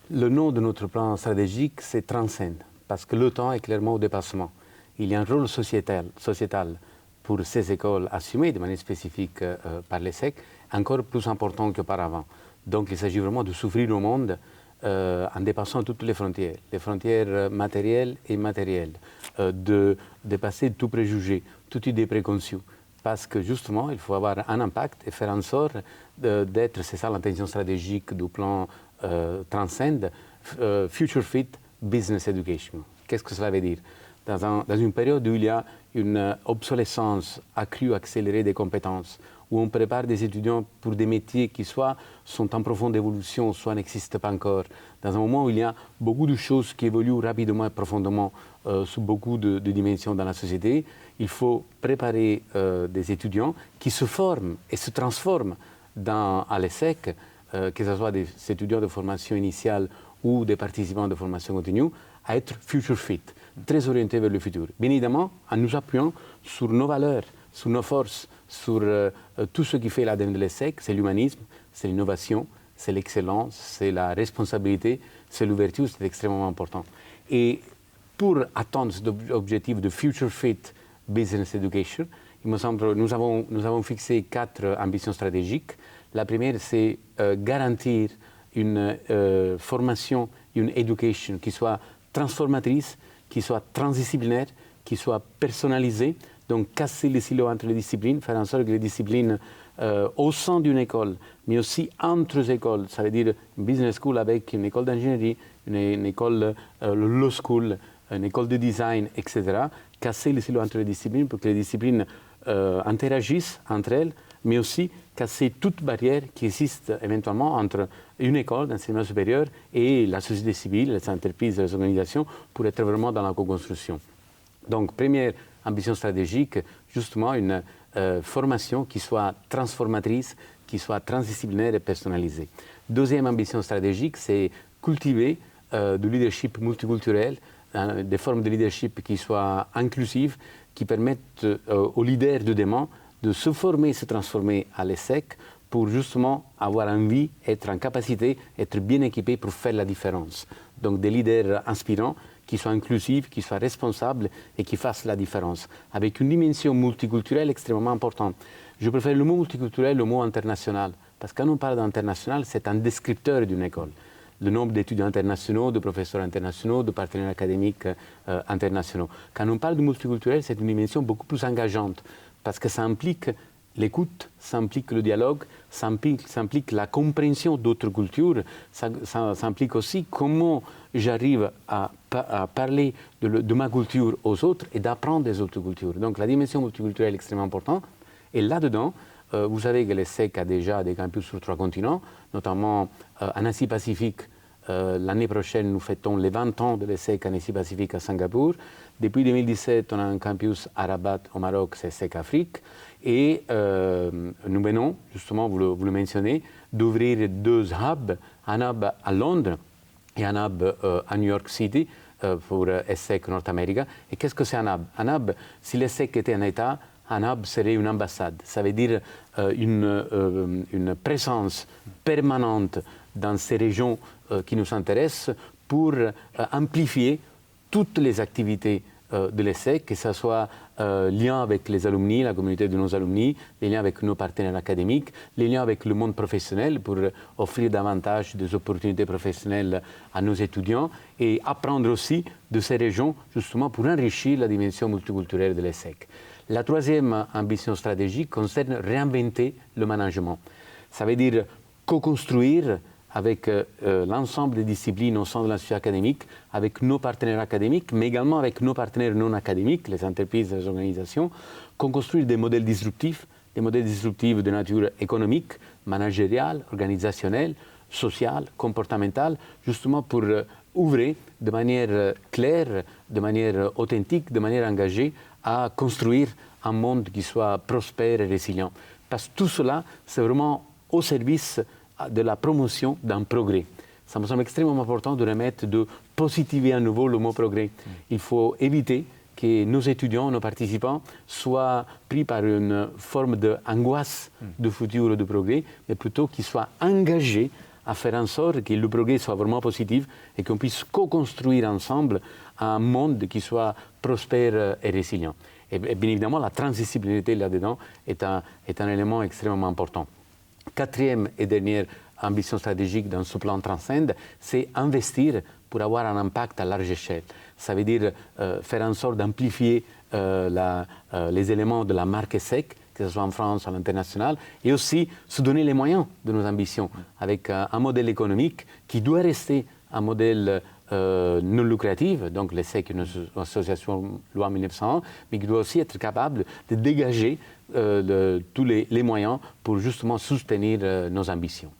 Le nom de notre plan stratégique, c'est Transcend, parce que le temps est clairement au dépassement. Il y a un rôle sociétal pour ces écoles assumées de manière spécifique par l'ESSEC, encore plus important qu'auparavant. Donc il s'agit vraiment de s'ouvrir au monde en dépassant toutes les frontières matérielles et immatérielles, de dépasser tout préjugé, toute idée préconçue. Parce que justement, il faut avoir un impact et faire en sorte d'être, c'est ça l'intention stratégique du plan Transcend, Future Fit Business Education. Qu'est-ce que cela veut dire? Dans une période où il y a une obsolescence accrue, accélérée des compétences, où on prépare des étudiants pour des métiers qui soit sont en profonde évolution, soit n'existent pas encore, dans un moment où il y a beaucoup de choses qui évoluent rapidement et profondément sous beaucoup de dimensions dans la société, il faut préparer des étudiants qui se forment et se transforment à l'ESSEC, que ce soit des étudiants de formation initiale ou des participants de formation continue, à être future fit, très orientés vers le futur. Bien évidemment, en nous appuyant sur nos valeurs, sur nos forces, sur tout ce qui fait l'ADN de l'ESSEC, c'est l'humanisme, c'est l'innovation, c'est l'excellence, c'est la responsabilité, c'est l'ouverture, c'est extrêmement important. Et pour atteindre cet objectif de Future Fit Business Education, il me semble nous avons fixé 4 ambitions stratégiques. La première, c'est garantir une formation, une éducation qui soit transformatrice, qui soit transdisciplinaire, qui soit personnalisée, donc casser les silos entre les disciplines, faire en sorte que les disciplines au sein d'une école, mais aussi entre écoles, ça veut dire une business school avec une école d'ingénierie, une école law school, une école de design, etc., casser les silos entre les disciplines pour que les disciplines interagissent entre elles, mais aussi casser toute barrière qui existe éventuellement entre une école d'enseignement supérieur et la société civile, les entreprises, les organisations, pour être vraiment dans la co-construction. Donc, première ambition stratégique, justement une formation qui soit transformatrice, qui soit transdisciplinaire et personnalisée. Deuxième ambition stratégique, c'est cultiver du leadership multiculturel, des formes de leadership qui soient inclusives, qui permettent aux leaders de demain de se former et se transformer à l'ESSEC pour justement avoir envie, être en capacité, être bien équipés pour faire la différence. Donc des leaders inspirants qui soient inclusifs, qui soient responsables et qui fassent la différence, avec une dimension multiculturelle extrêmement importante. Je préfère le mot multiculturel au mot international, parce que quand on parle d'international, c'est un descripteur d'une école. Le nombre d'étudiants internationaux, de professeurs internationaux, de partenaires académiques internationaux. Quand on parle de multiculturel, c'est une dimension beaucoup plus engageante, parce que ça implique l'écoute, ça implique le dialogue, ça implique la compréhension d'autres cultures, ça implique aussi comment j'arrive à parler de ma culture aux autres et d'apprendre des autres cultures. Donc la dimension multiculturelle est extrêmement importante. Et là-dedans, vous savez que l'ESSEC a déjà des campus sur 3 continents, notamment en Asie-Pacifique. L'année prochaine, nous fêtons les 20 ans de l'ESSEC en Asie-Pacifique à Singapour. Depuis 2017, on a un campus à Rabat au Maroc, c'est ESSEC Afrique. Et nous venons, justement, vous le mentionnez, d'ouvrir 2 hubs, un hub à Londres et un hub à New York City pour ESSEC North America. Et qu'est-ce que c'est un hub? Un hub, si l'ESSEC était un État, un hub serait une ambassade. Ça veut dire une présence permanente dans ces régions qui nous intéressent pour amplifier toutes les activités de l'ESSEC, que ce soit lien avec les alumni, la communauté de nos alumni, les liens avec nos partenaires académiques, les liens avec le monde professionnel pour offrir davantage des opportunités professionnelles à nos étudiants et apprendre aussi de ces régions justement pour enrichir la dimension multiculturelle de l'ESSEC. La troisième ambition stratégique concerne réinventer le management. Ça veut dire co-construire avec l'ensemble des disciplines au sein de l'institut académique, avec nos partenaires académiques, mais également avec nos partenaires non académiques, les entreprises et les organisations, co-construire des modèles disruptifs de nature économique, managériale, organisationnelle, sociale, comportementale, justement pour ouvrir de manière claire, de manière authentique, de manière engagée, à construire un monde qui soit prospère et résilient. Parce que tout cela, c'est vraiment au service de la promotion d'un progrès. Ça me semble extrêmement important de remettre, de positiver à nouveau le mot progrès. Il faut éviter que nos étudiants, nos participants soient pris par une forme d'angoisse de futur ou de progrès, mais plutôt qu'ils soient engagés à faire en sorte que le progrès soit vraiment positif et qu'on puisse co-construire ensemble un monde qui soit prospère et résilient. Et bien évidemment, la transmissibilité là-dedans est un élément extrêmement important. Quatrième et dernière ambition stratégique dans ce plan Transcend, c'est investir pour avoir un impact à large échelle. Ça veut dire faire en sorte d'amplifier les éléments de la marque ESSEC, que ce soit en France, à l'international, et aussi se donner les moyens de nos ambitions, avec un modèle économique qui doit rester un modèle non lucratif, donc l'ESSEC est une association loi 1901, mais qui doit aussi être capable de dégager tous les moyens pour justement soutenir nos ambitions.